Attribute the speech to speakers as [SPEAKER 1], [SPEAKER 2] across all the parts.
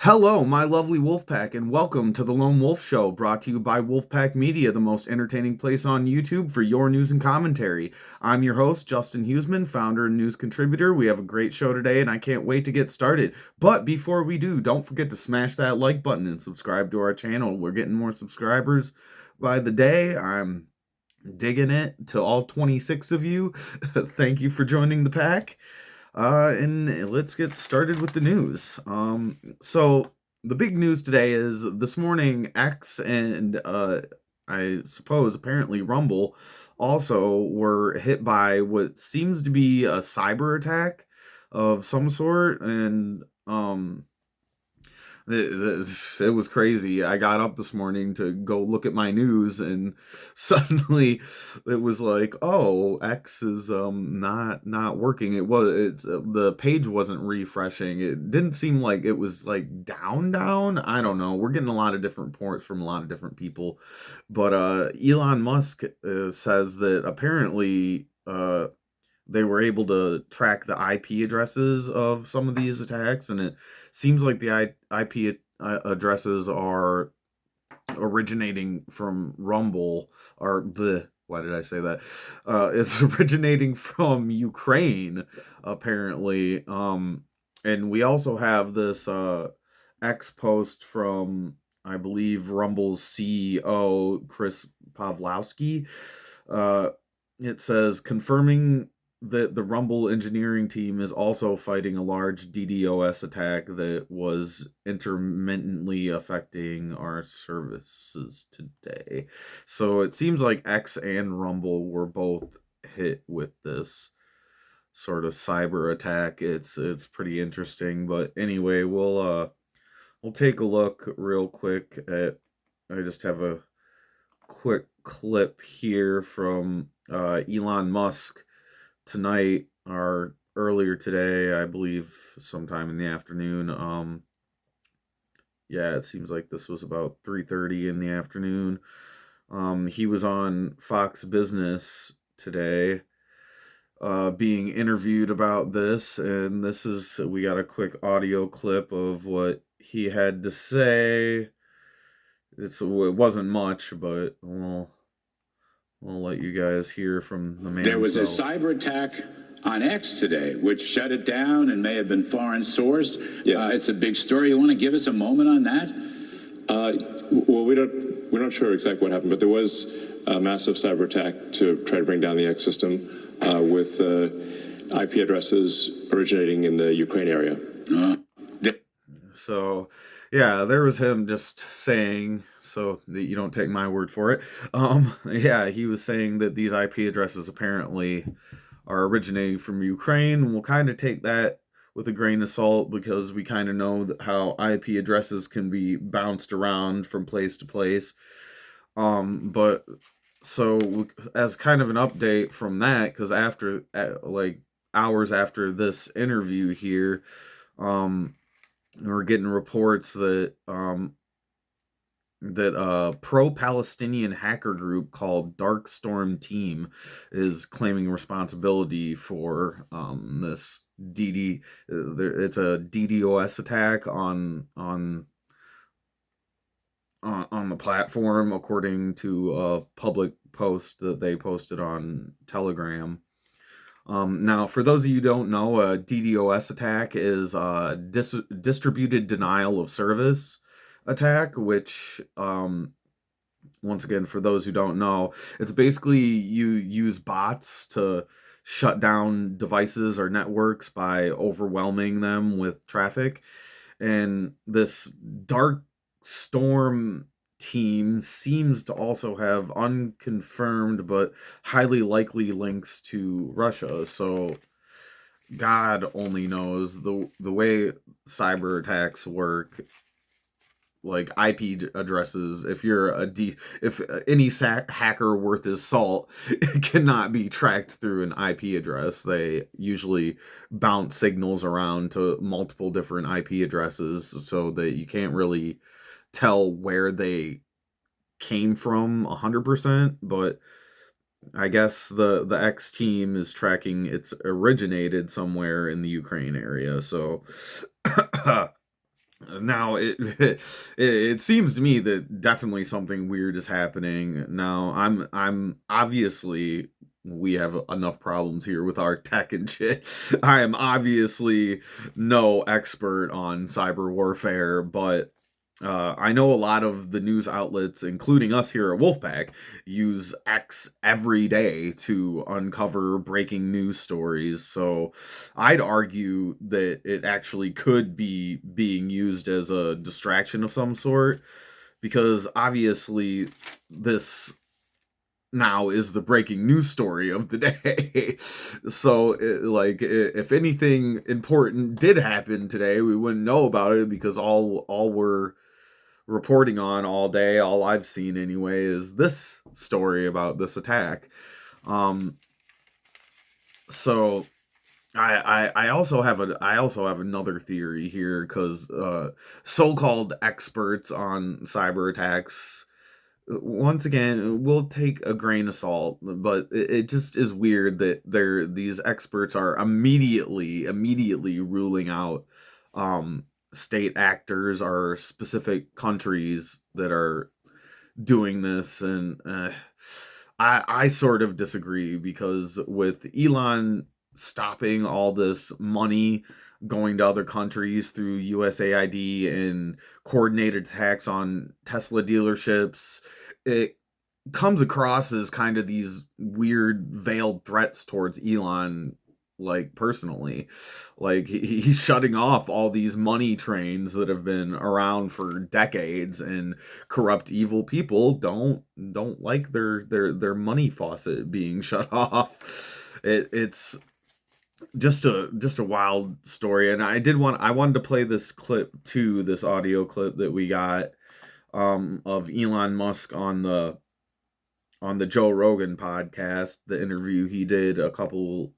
[SPEAKER 1] Hello, my lovely Wolfpack, and welcome to the Lone Wolf Show, brought to you by Wolfpack Media, the most entertaining place on YouTube for your news and commentary. I'm your host, Justin Huseman, founder and news contributor. We have a great show today, and I can't wait to get started. But before we do, don't forget to smash that like button and subscribe to our channel. We're getting more subscribers by the day. I'm digging it to all 26 of you. Thank you for joining the pack. And let's get started with the news. So the big news today is this morning X and I suppose apparently Rumble also were hit by what seems to be a cyber attack of some sort, and it was crazy. I got up this morning to go look at my news, and suddenly it was like, "Oh, X is not working." It's the page wasn't refreshing. It didn't seem like it was like down. I don't know. We're getting a lot of different reports from a lot of different people, but Elon Musk says that apparently they were able to track the IP addresses of some of these attacks, and it seems like the IP addresses are originating from Rumble, or why did I say that? It's originating from Ukraine, apparently. And we also have this X post from, I believe, Rumble's CEO, Chris Pavlowski. Uh, it says, confirming that the Rumble engineering team is also fighting a large DDoS attack that was intermittently affecting our services today. So it seems like X and Rumble were both hit with this sort of cyber attack. It's pretty interesting, but anyway, we'll take a look real quick at. I just have a quick clip here from Elon Musk tonight, or earlier today, I believe sometime in the afternoon. Yeah, it seems like this was about 3:30 in the afternoon. He was on Fox Business today, being interviewed about this, and we got a quick audio clip of what he had to say. It wasn't much, but we'll let you guys hear from the man
[SPEAKER 2] There was
[SPEAKER 1] himself.
[SPEAKER 2] a cyber attack on X today, which shut it down and may have been foreign sourced. Yes. It's a big story. You want to give us a moment on that?
[SPEAKER 3] Well, we're not sure exactly what happened, but there was a massive cyber attack to try to bring down the X system with IP addresses originating in the Ukraine area.
[SPEAKER 1] So, yeah, there was him just saying, so that you don't take my word for it. Yeah, he was saying that these IP addresses apparently are originating from Ukraine. We'll kind of take that with a grain of salt, because we kind of know that how IP addresses can be bounced around from place to place. But so as kind of an update from that, because after like hours after this interview here, we're getting reports that a pro-Palestinian hacker group called Dark Storm Team is claiming responsibility for this it's a DDoS attack on the platform, according to a public post that they posted on Telegram. Now, for those of you who don't know, a DDoS attack is a distributed denial of service attack, which, once again, for those who don't know, it's basically you use bots to shut down devices or networks by overwhelming them with traffic. And this Dark Storm team seems to also have unconfirmed but highly likely links to Russia. So God only knows the way cyber attacks work. Like IP addresses, if any hacker worth his salt cannot be tracked through an IP address. They usually bounce signals around to multiple different IP addresses, so that you can't really tell where they came from 100%. But I guess the X team is tracking it's originated somewhere in the Ukraine area. So Now it seems to me that definitely something weird is happening. Now I'm obviously we have enough problems here with our tech and shit. I am obviously no expert on cyber warfare, but I know a lot of the news outlets, including us here at Wolfpack, use X every day to uncover breaking news stories. So I'd argue that it actually could be being used as a distraction of some sort, because obviously this now is the breaking news story of the day. So, like, if anything important did happen today, we wouldn't know about it because all we're reporting on all day, all I've seen anyway, is this story about this attack. Um, so I also have another theory here, because so-called experts on cyber attacks, once again, we'll take a grain of salt, but it just is weird that these experts are immediately ruling out um state actors or specific countries that are doing this. And I sort of disagree, because with Elon stopping all this money going to other countries through USAID and coordinated attacks on Tesla dealerships, it comes across as kind of these weird veiled threats towards Elon, like personally. Like he's shutting off all these money trains that have been around for decades, and corrupt evil people don't like their money faucet being shut off. It's just a wild story. And I wanted to play this clip too, this audio clip that we got of Elon Musk on the Joe Rogan podcast, the interview he did a couple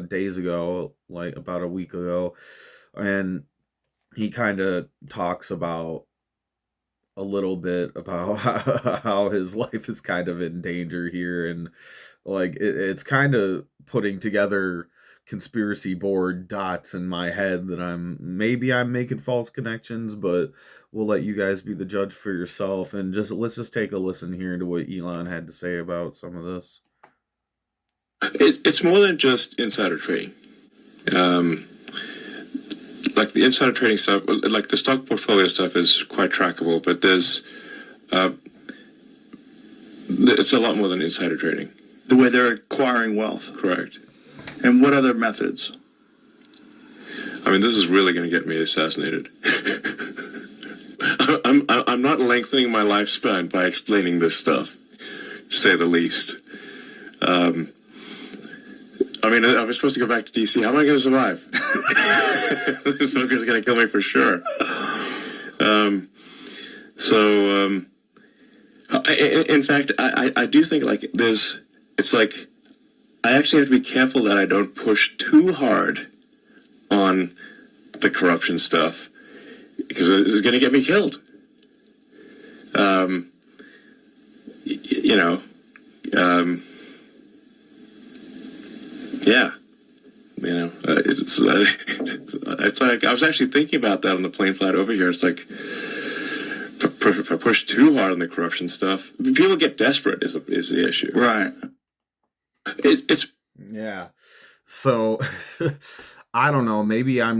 [SPEAKER 1] days ago, like about a week ago. And he kind of talks about a little bit about how his life is kind of in danger here. And like it's kind of putting together conspiracy board dots in my head that I'm making false connections, but we'll let you guys be the judge for yourself. And just let's just take a listen here to what Elon had to say about some of this.
[SPEAKER 3] It's more than just insider trading. Like the insider trading stuff, like the stock portfolio stuff is quite trackable, but it's a lot more than insider trading.
[SPEAKER 4] The way they're acquiring wealth.
[SPEAKER 3] Correct.
[SPEAKER 4] And what other methods?
[SPEAKER 3] I mean, this is really going to get me assassinated. I'm not lengthening my lifespan by explaining this stuff, to say the least. I mean, I was supposed to go back to DC. How am I going to survive? This fucker's going to kill me for sure. In fact, I do think like it's like, I actually have to be careful that I don't push too hard on the corruption stuff, because it's going to get me killed. Yeah. It's like, I was actually thinking about that on the plane flight over here. It's like, if I push too hard on the corruption stuff, people get desperate is the issue.
[SPEAKER 4] Right.
[SPEAKER 3] It's
[SPEAKER 1] Yeah. So I don't know, maybe I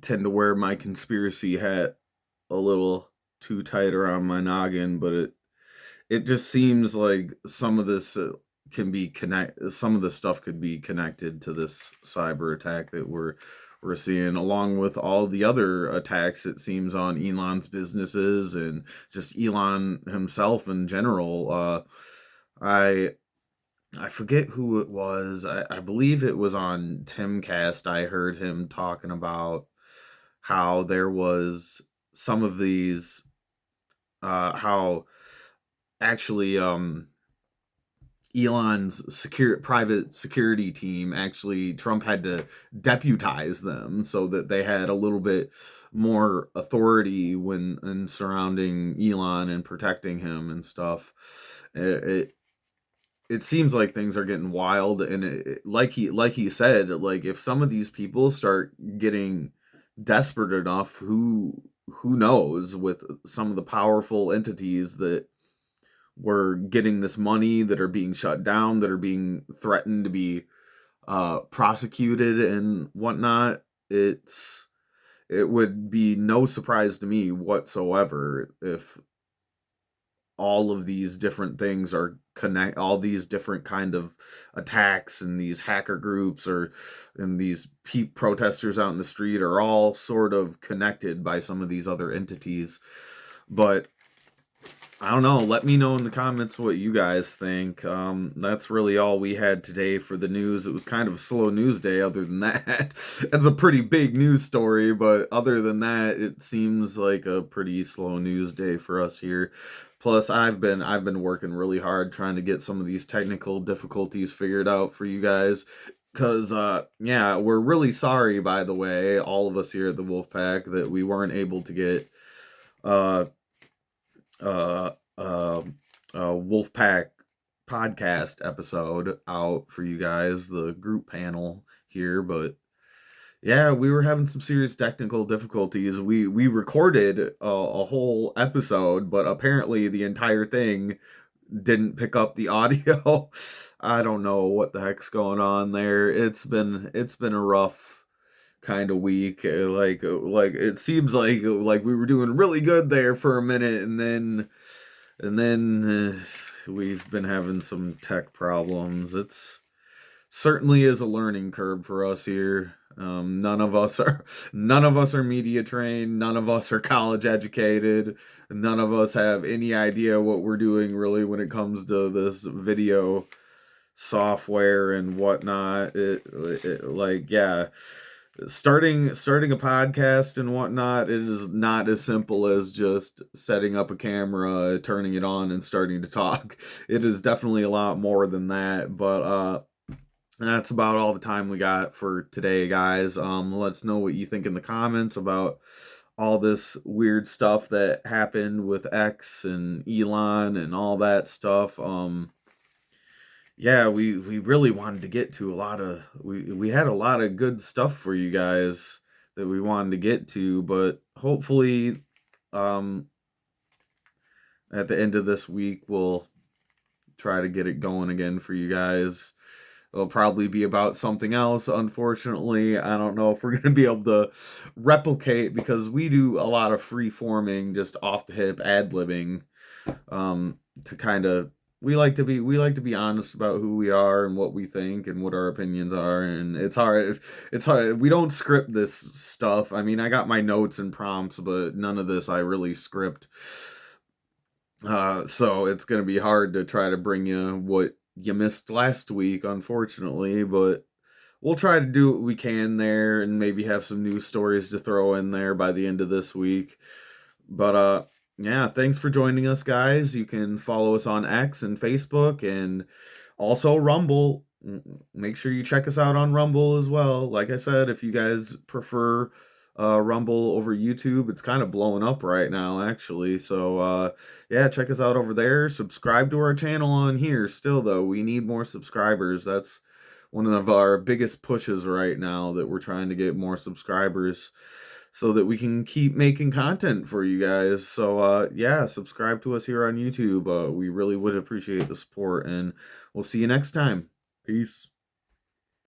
[SPEAKER 1] tend to wear my conspiracy hat a little too tight around my noggin, but it just seems like some of this some of the stuff could be connected to this cyber attack that we're seeing, along with all the other attacks, it seems, on Elon's businesses and just Elon himself in general. I forget who it was. I believe it was on Timcast. I heard him talking about how there was some of these, how actually Elon's private security team, actually Trump had to deputize them so that they had a little bit more authority when in surrounding Elon and protecting him and stuff. It seems like things are getting wild, and like he said, like if some of these people start getting desperate enough, who knows, with some of the powerful entities that were getting this money, that are being shut down, that are being threatened to be prosecuted and whatnot. It would be no surprise to me whatsoever if all of these different things are connect all these different kind of attacks and these hacker groups or and these protesters out in the street are all sort of connected by some of these other entities. But I don't know. Let me know in the comments what you guys think. That's really all we had today for the news. It was kind of a slow news day. Other than that, it's a pretty big news story. But other than that, it seems like a pretty slow news day for us here. Plus, I've been working really hard trying to get some of these technical difficulties figured out for you guys. Cause yeah, we're really sorry, by the way, all of us here at the Wolfpack, that we weren't able to get uh uh, uh, Wolfpack podcast episode out for you guys, the group panel here. But yeah, we were having some serious technical difficulties. We recorded a whole episode, but apparently the entire thing didn't pick up the audio. I don't know what the heck's going on there. It's been a rough kind of week. Like it seems like we were doing really good there for a minute, and then we've been having some tech problems. It's certainly is a learning curve for us here. None of us are media trained. None of us are college educated. None of us have any idea what we're doing really when it comes to this video software and whatnot. Like, yeah, starting a podcast and whatnot, it is not as simple as just setting up a camera, turning it on, and starting to talk. It is definitely a lot more than that. But that's about all the time we got for today, guys. Let us know what you think in the comments about all this weird stuff that happened with X and Elon and all that stuff. Yeah, we really wanted to get to a lot of we had a lot of good stuff for you guys that we wanted to get to, but hopefully um at the end of this week we'll try to get it going again for you guys. It'll probably be about something else, unfortunately. I don't know if we're going to be able to replicate, because we do a lot of free forming, just off the hip ad-libbing, to kind of we like to be honest about who we are and what we think and what our opinions are. And it's hard, we don't script this stuff. I mean, I got my notes and prompts, but none of this I really script. So it's gonna be hard to try to bring you what you missed last week, unfortunately, but we'll try to do what we can there and maybe have some news stories to throw in there by the end of this week. But yeah, thanks for joining us, guys. You can follow us on X and Facebook and also Rumble. Make sure you check us out on Rumble as well. Like I said, if you guys prefer Rumble over YouTube, it's kind of blowing up right now, actually. So yeah, check us out over there. Subscribe to our channel on here. Still, though, we need more subscribers. That's one of our biggest pushes right now, that we're trying to get more subscribers so that we can keep making content for you guys. So yeah, subscribe to us here on YouTube. We really would appreciate the support, and we'll see you next time. Peace.